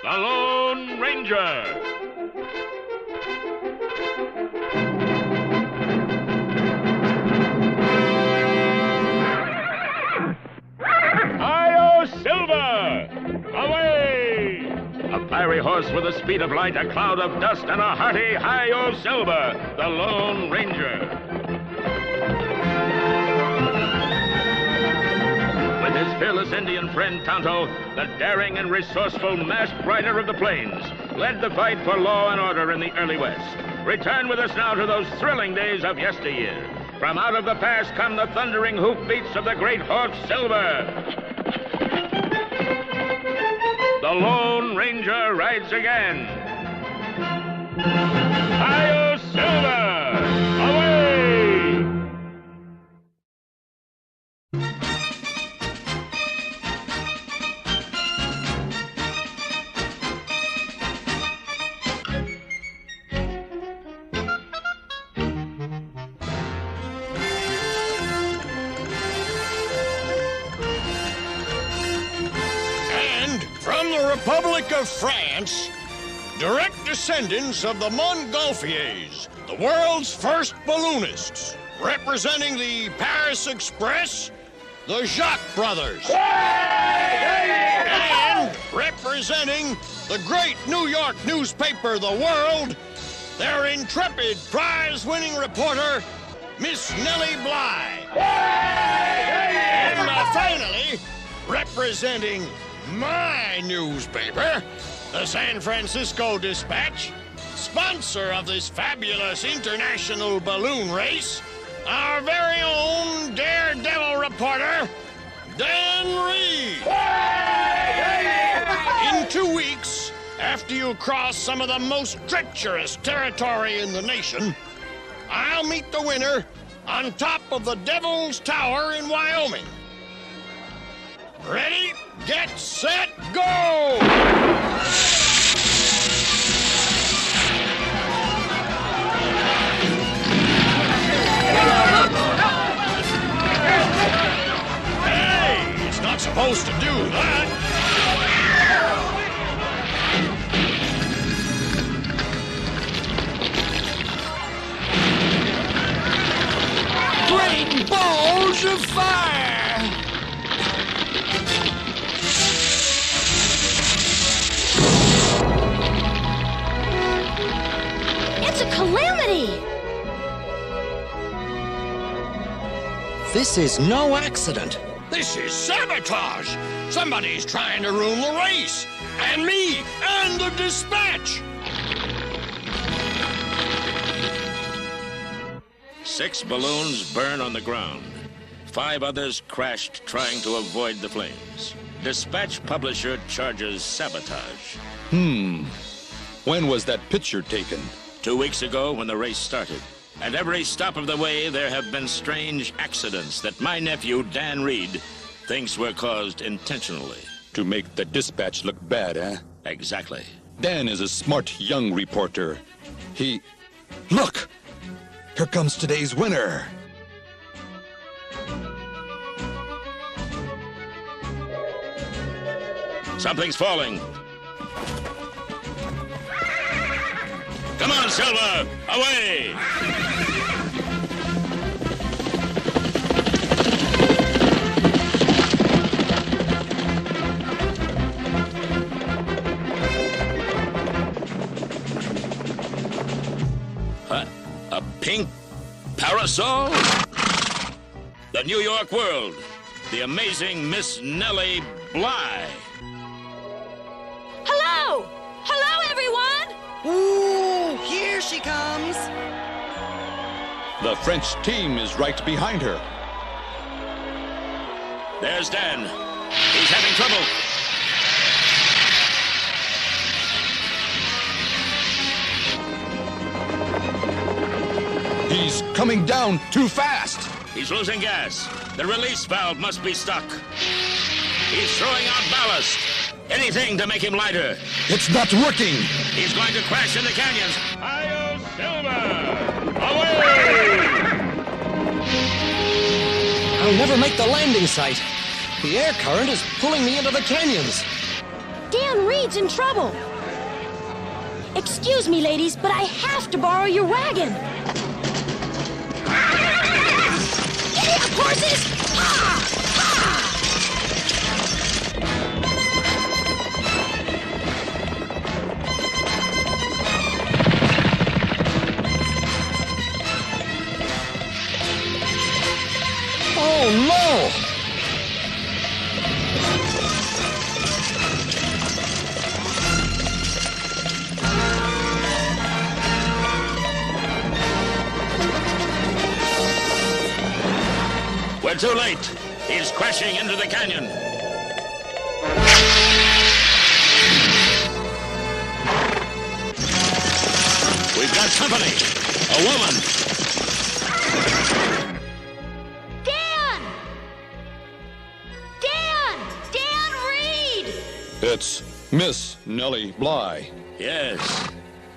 the Lone Ranger. Silver! Away! A fiery horse with the speed of light, a cloud of dust, and a hearty Hi-Yo Silver, the Lone Ranger. With his fearless Indian friend Tonto, the daring and resourceful masked rider of the plains, led the fight for law and order in the early West. Return with us now to those thrilling days of yesteryear. From out of the past come the thundering hoofbeats of the great horse Silver. The Lone Ranger rides again. Hi-Yo Silver! Away! From the Republic of France, direct descendants of the Montgolfiers, the world's first balloonists, representing the Paris Express, the Jacques brothers. And representing the great New York newspaper, The World, their intrepid prize-winning reporter, Miss Nellie Bly. And finally, representing my newspaper, the San Francisco Dispatch, sponsor of this fabulous international balloon race, our very own daredevil reporter, Dan Reed. In 2 weeks, after you cross some of the most treacherous territory in the nation, I'll meet the winner on top of the Devil's Tower in Wyoming. Ready, get, set, go! Hey, it's not supposed to do that. Great balls of fire! It's a calamity! This is no accident. This is sabotage! Somebody's trying to ruin the race! And me! And the dispatch! 6 balloons burn on the ground. 5 others crashed trying to avoid the flames. Dispatch publisher charges sabotage. When was that picture taken? 2 weeks ago when the race started. At every stop of the way, there have been strange accidents that my nephew, Dan Reed, thinks were caused intentionally. To make the dispatch look bad, eh? Exactly. Dan is a smart young reporter. Look! Here comes today's winner. Something's falling. Come on, Silver! Away! A pink parasol? The New York World. The amazing Miss Nellie Bly. Hello! Hello, everyone! Ooh, here she comes. The French team is right behind her. There's Dan. He's having trouble. He's coming down too fast. He's losing gas. The release valve must be stuck. He's throwing out ballast. Anything to make him lighter. It's not working. He's going to crash in the canyons. Hi-Yo Silver! Away! I'll never make the landing site. The air current is pulling me into the canyons. Dan Reed's in trouble. Excuse me, ladies, but I have to borrow your wagon. Giddy up, horses! Ha! Ha! Oh, no! We're too late. He's crashing into the canyon. We've got company. A woman. Dan! Dan! Dan Reed! It's Miss Nellie Bly. Yes.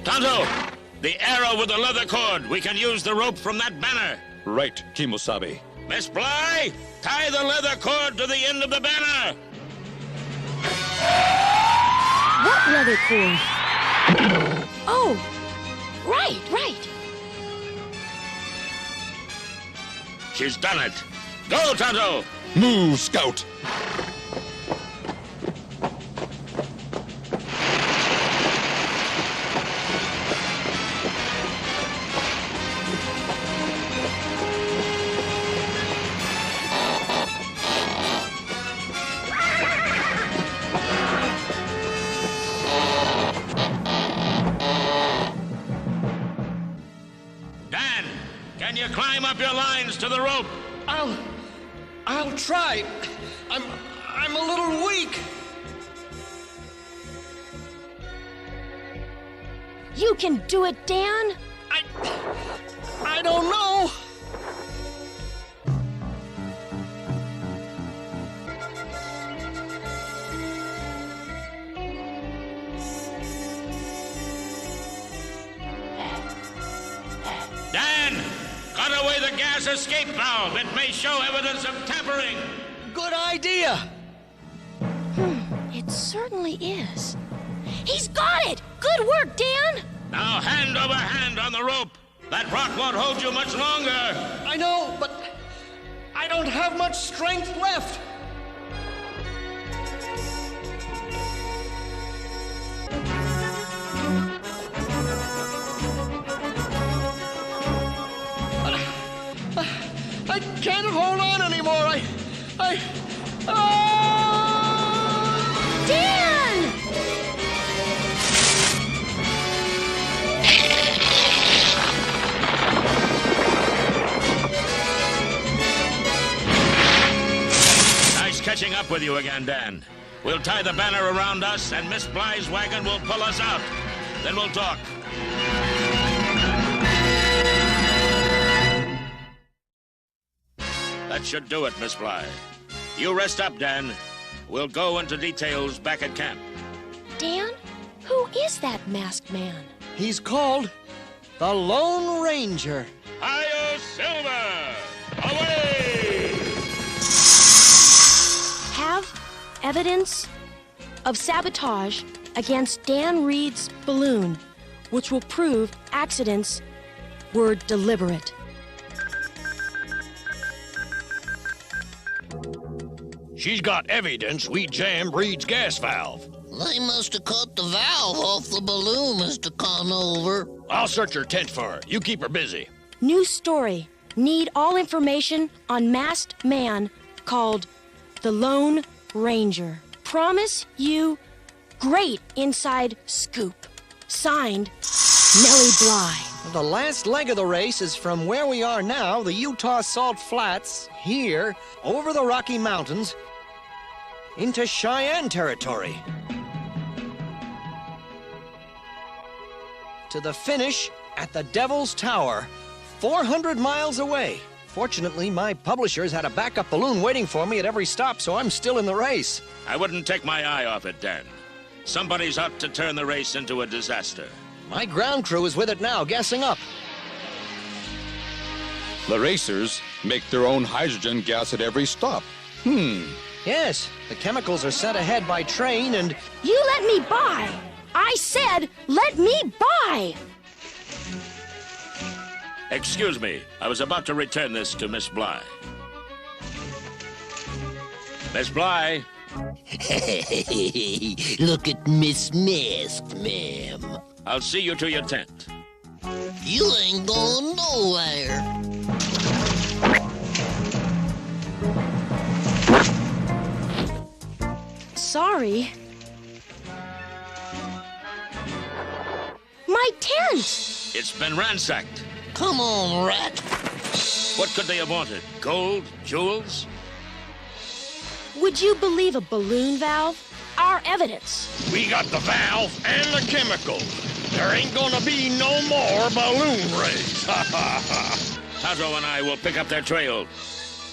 Tonto, the arrow with the leather cord. We can use the rope from that banner. Right, Kimosabe. Miss Bly, tie the leather cord to the end of the banner. What leather cord? Oh, right. She's done it. Go, Tonto. Move, Scout. Dan, can you climb up your lines to the rope? I'll try. I'm a little weak. You can do it, Dan. I don't know. Dan, cut away the gas escape valve. It may show evidence of tampering. Good idea. It certainly is. He's got it! Good work, Dan! Now hand over hand on the rope. That rock won't hold you much longer. I know, but I don't have much strength left. I can't hold on anymore. Dan! Nice catching up with you again, Dan. We'll tie the banner around us, and Miss Bly's wagon will pull us out. Then we'll talk. That should do it, Miss Bly. You rest up, Dan. We'll go into details back at camp. Dan, who is that masked man? He's called the Lone Ranger. Io Silver! Away! Have evidence of sabotage against Dan Reed's balloon, which will prove accidents were deliberate. She's got evidence we jammed Reed's gas valve. They must have cut the valve off the balloon, Mr. Conover. I'll search her tent for her. You keep her busy. New story. Need all information on masked man called the Lone Ranger. Promise you great inside scoop. Signed, Nellie Bly. The last leg of the race is from where we are now, the Utah Salt Flats, here, over the Rocky Mountains, into Cheyenne territory. To the finish at the Devil's Tower, 400 miles away. Fortunately, my publishers had a backup balloon waiting for me at every stop, so I'm still in the race. I wouldn't take my eye off it, Dan. Somebody's out to turn the race into a disaster. My ground crew is with it now, gassing up. The racers make their own hydrogen gas at every stop. Yes, the chemicals are sent ahead by train and... You let me by! I said, let me by! Excuse me. I was about to return this to Miss Bly. Miss Bly? Look at Miss Mask, ma'am. I'll see you to your tent. You ain't going nowhere. Sorry. My tent! It's been ransacked. Come on, rat. What could they have wanted? Gold? Jewels? Would you believe a balloon valve? Our evidence. We got the valve and the chemicals. There ain't gonna be no more balloon race. Ha ha ha. Tonto and I will pick up their trail.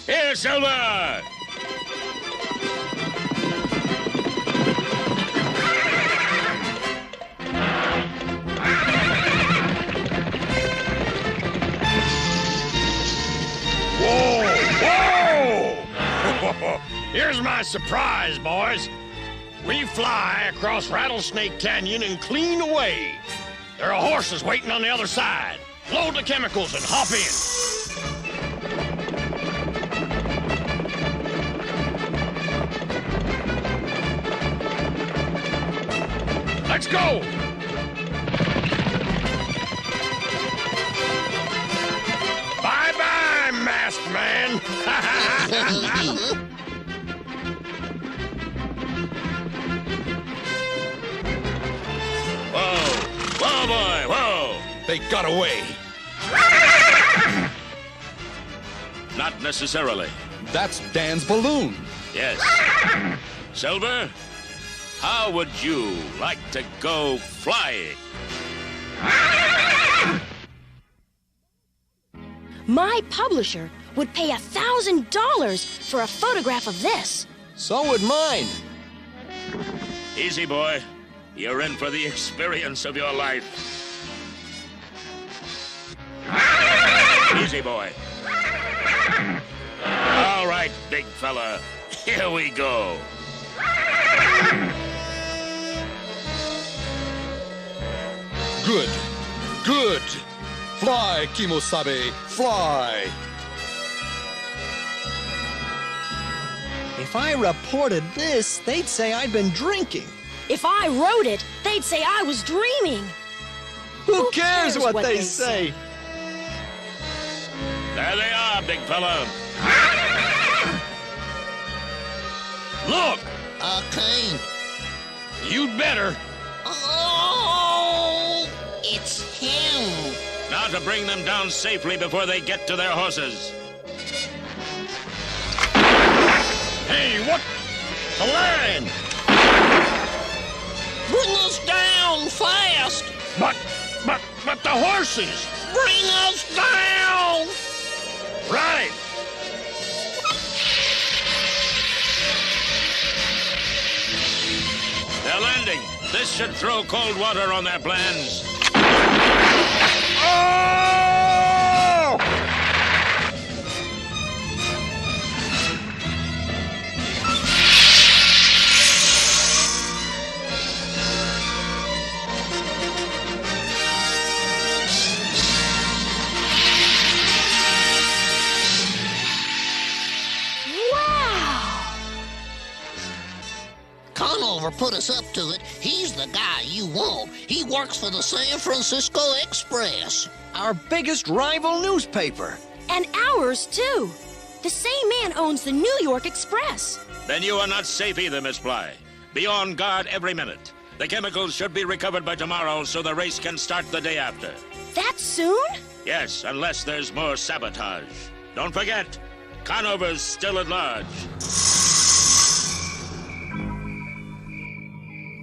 Here, Silver! Whoa! Whoa! Here's my surprise, boys. We fly across Rattlesnake Canyon and clean away. There are horses waiting on the other side. Load the chemicals and hop in. Let's go! Bye-bye, masked man. Whoa! Whoa, boy! Whoa! They got away. Not necessarily. That's Dan's balloon. Yes. Silver, how would you like to go flying? My publisher would pay $1,000 for a photograph of this. So would mine. Easy, boy. You're in for the experience of your life. Easy, boy. All right, big fella. Here we go. Good. Good. Fly, Kimosabe. Fly. If I reported this, they'd say I'd been drinking. If I wrote it, they'd say I was dreaming. Who cares what they say? There they are, big fella. Look, Kane. you'd better. Oh, it's him. Now to bring them down safely before they get to their horses. Hey, what? The line! Bring us down fast. But the horses! Bring us down. Right! They're landing. This should throw cold water on their plans. Oh! Conover put us up to it. He's the guy you want. He works for the San Francisco Express. Our biggest rival newspaper. And ours, too. The same man owns the New York Express. Then you are not safe either, Miss Bly. Be on guard every minute. The chemicals should be recovered by tomorrow so the race can start the day after. That soon? Yes, unless there's more sabotage. Don't forget, Conover's still at large.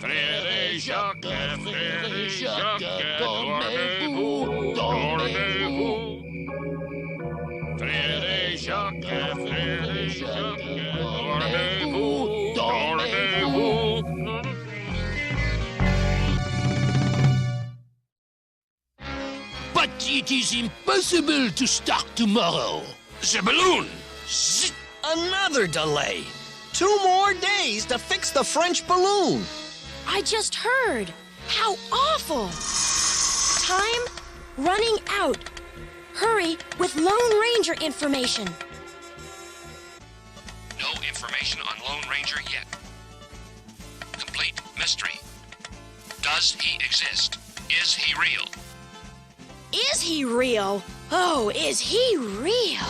Frere Jacques, Frere Jacques, dormez-vous, dormez-vous. Frere Jacques, Frere Jacques, dormez-vous, dormez-vous. But it is impossible to start tomorrow. The balloon! Another delay. 2 more days to fix the French balloon. I just heard. How awful. Time running out. Hurry with Lone Ranger information. No information on Lone Ranger yet. Complete mystery. Does he exist? Is he real? Is he real? Oh, is he real?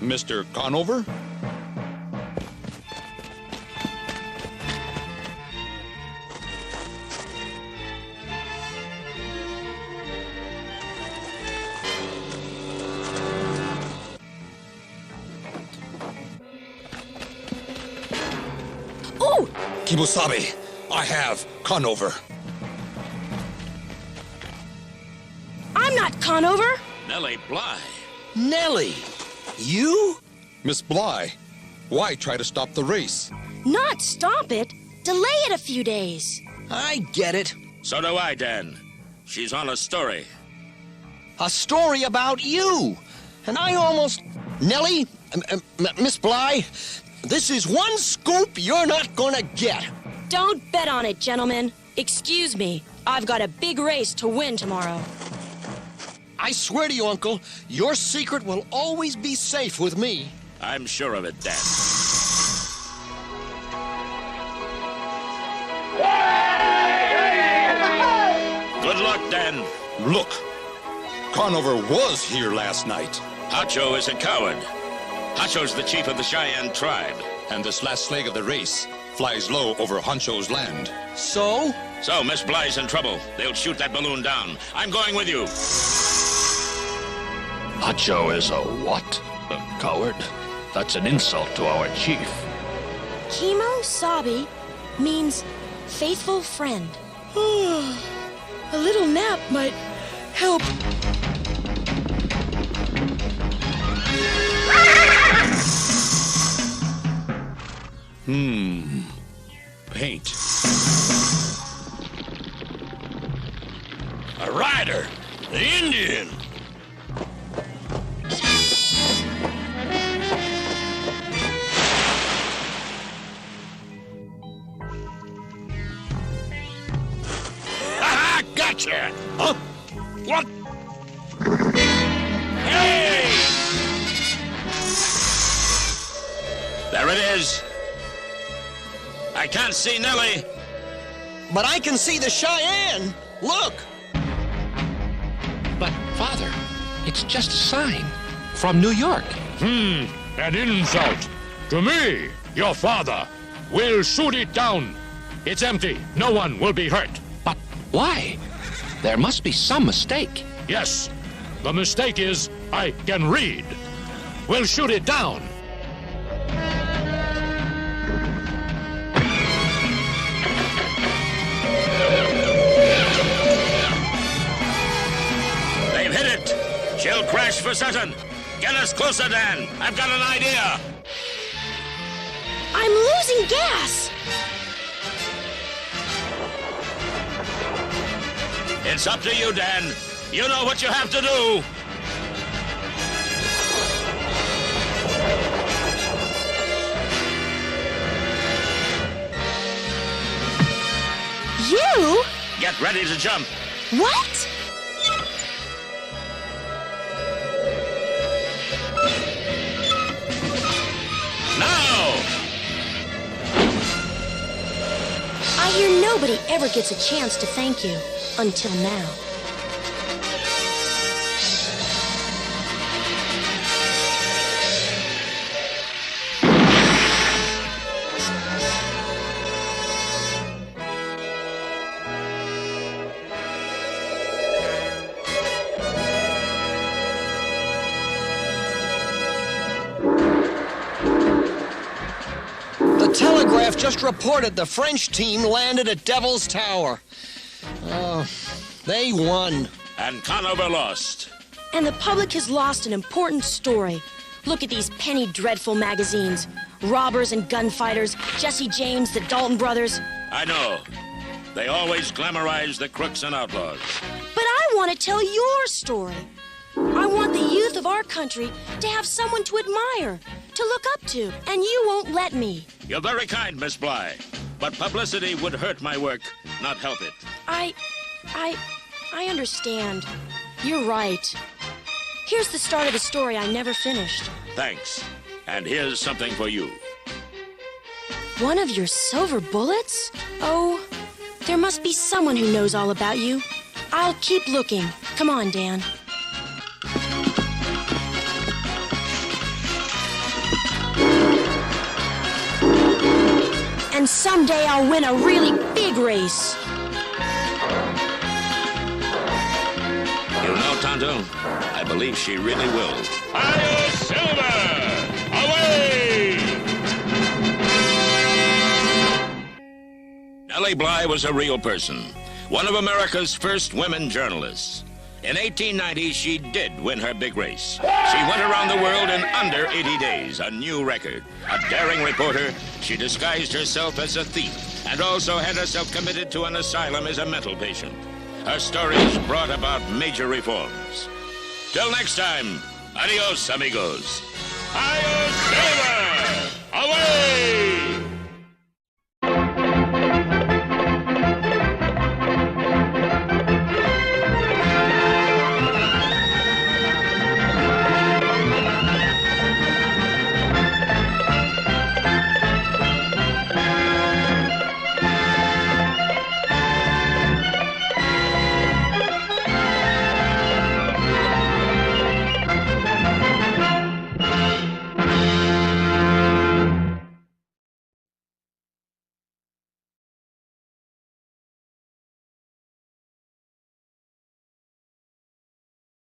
Mr. Conover? Oh! Kibusabe, I have Conover. I'm not Conover. Nellie Bly. Nellie, you? Miss Bly, why try to stop the race? Not stop it. Delay it a few days. I get it. So do I, Dan. She's on a story. A story about you. And I almost... Nellie, Miss Bly, this is one scoop you're not gonna get. Don't bet on it, gentlemen. Excuse me. I've got a big race to win tomorrow. I swear to you, Uncle, your secret will always be safe with me. I'm sure of it, Dan. Good luck, Dan. Look, Conover was here last night. Hacho is a coward. Hacho's the chief of the Cheyenne tribe. And this last leg of the race flies low over Honcho's land. So? So, Miss Bly's in trouble. They'll shoot that balloon down. I'm going with you. Hacho is a what? A coward? That's an insult to our chief. Kimo Sabi means faithful friend. A little nap might help. Paint. A rider, the Indian. Ha! Gotcha! Huh? What? Hey! There it is. I can't see Nellie. But I can see the Cheyenne. Look. But, Father, it's just a sign from New York. An insult to me, your father. We'll shoot it down. It's empty. No one will be hurt. But why? There must be some mistake. Yes, the mistake is I can read. We'll shoot it down. They've hit it. She'll crash for certain. Get us closer, Dan. I've got an idea. I'm losing gas. It's up to you, Dan. You know what you have to do. You? Get ready to jump. What? Now! I hear nobody ever gets a chance to thank you until now. The Telegraph just reported the French team landed at Devil's Tower. They won. And Conover lost. And the public has lost an important story. Look at these penny dreadful magazines. Robbers and gunfighters, Jesse James, the Dalton brothers. I know. They always glamorize the crooks and outlaws. But I want to tell your story. I want the youth of our country to have someone to admire, to look up to, and you won't let me. You're very kind, Miss Bly. But publicity would hurt my work, not help it. I understand. You're right. Here's the start of the story I never finished. Thanks. And here's something for you. One of your silver bullets? Oh, there must be someone who knows all about you. I'll keep looking. Come on, Dan. And someday I'll win a really big race. You know, Tonto, I believe she really will. Hi-yo, Silver! Away! Nellie Bly was a real person, one of America's first women journalists. In 1890, she did win her big race. She went around the world in under 80 days, a new record. A daring reporter, she disguised herself as a thief and also had herself committed to an asylum as a mental patient. Her stories brought about major reforms. Till next time, adios, amigos. Adios, Silver! Away!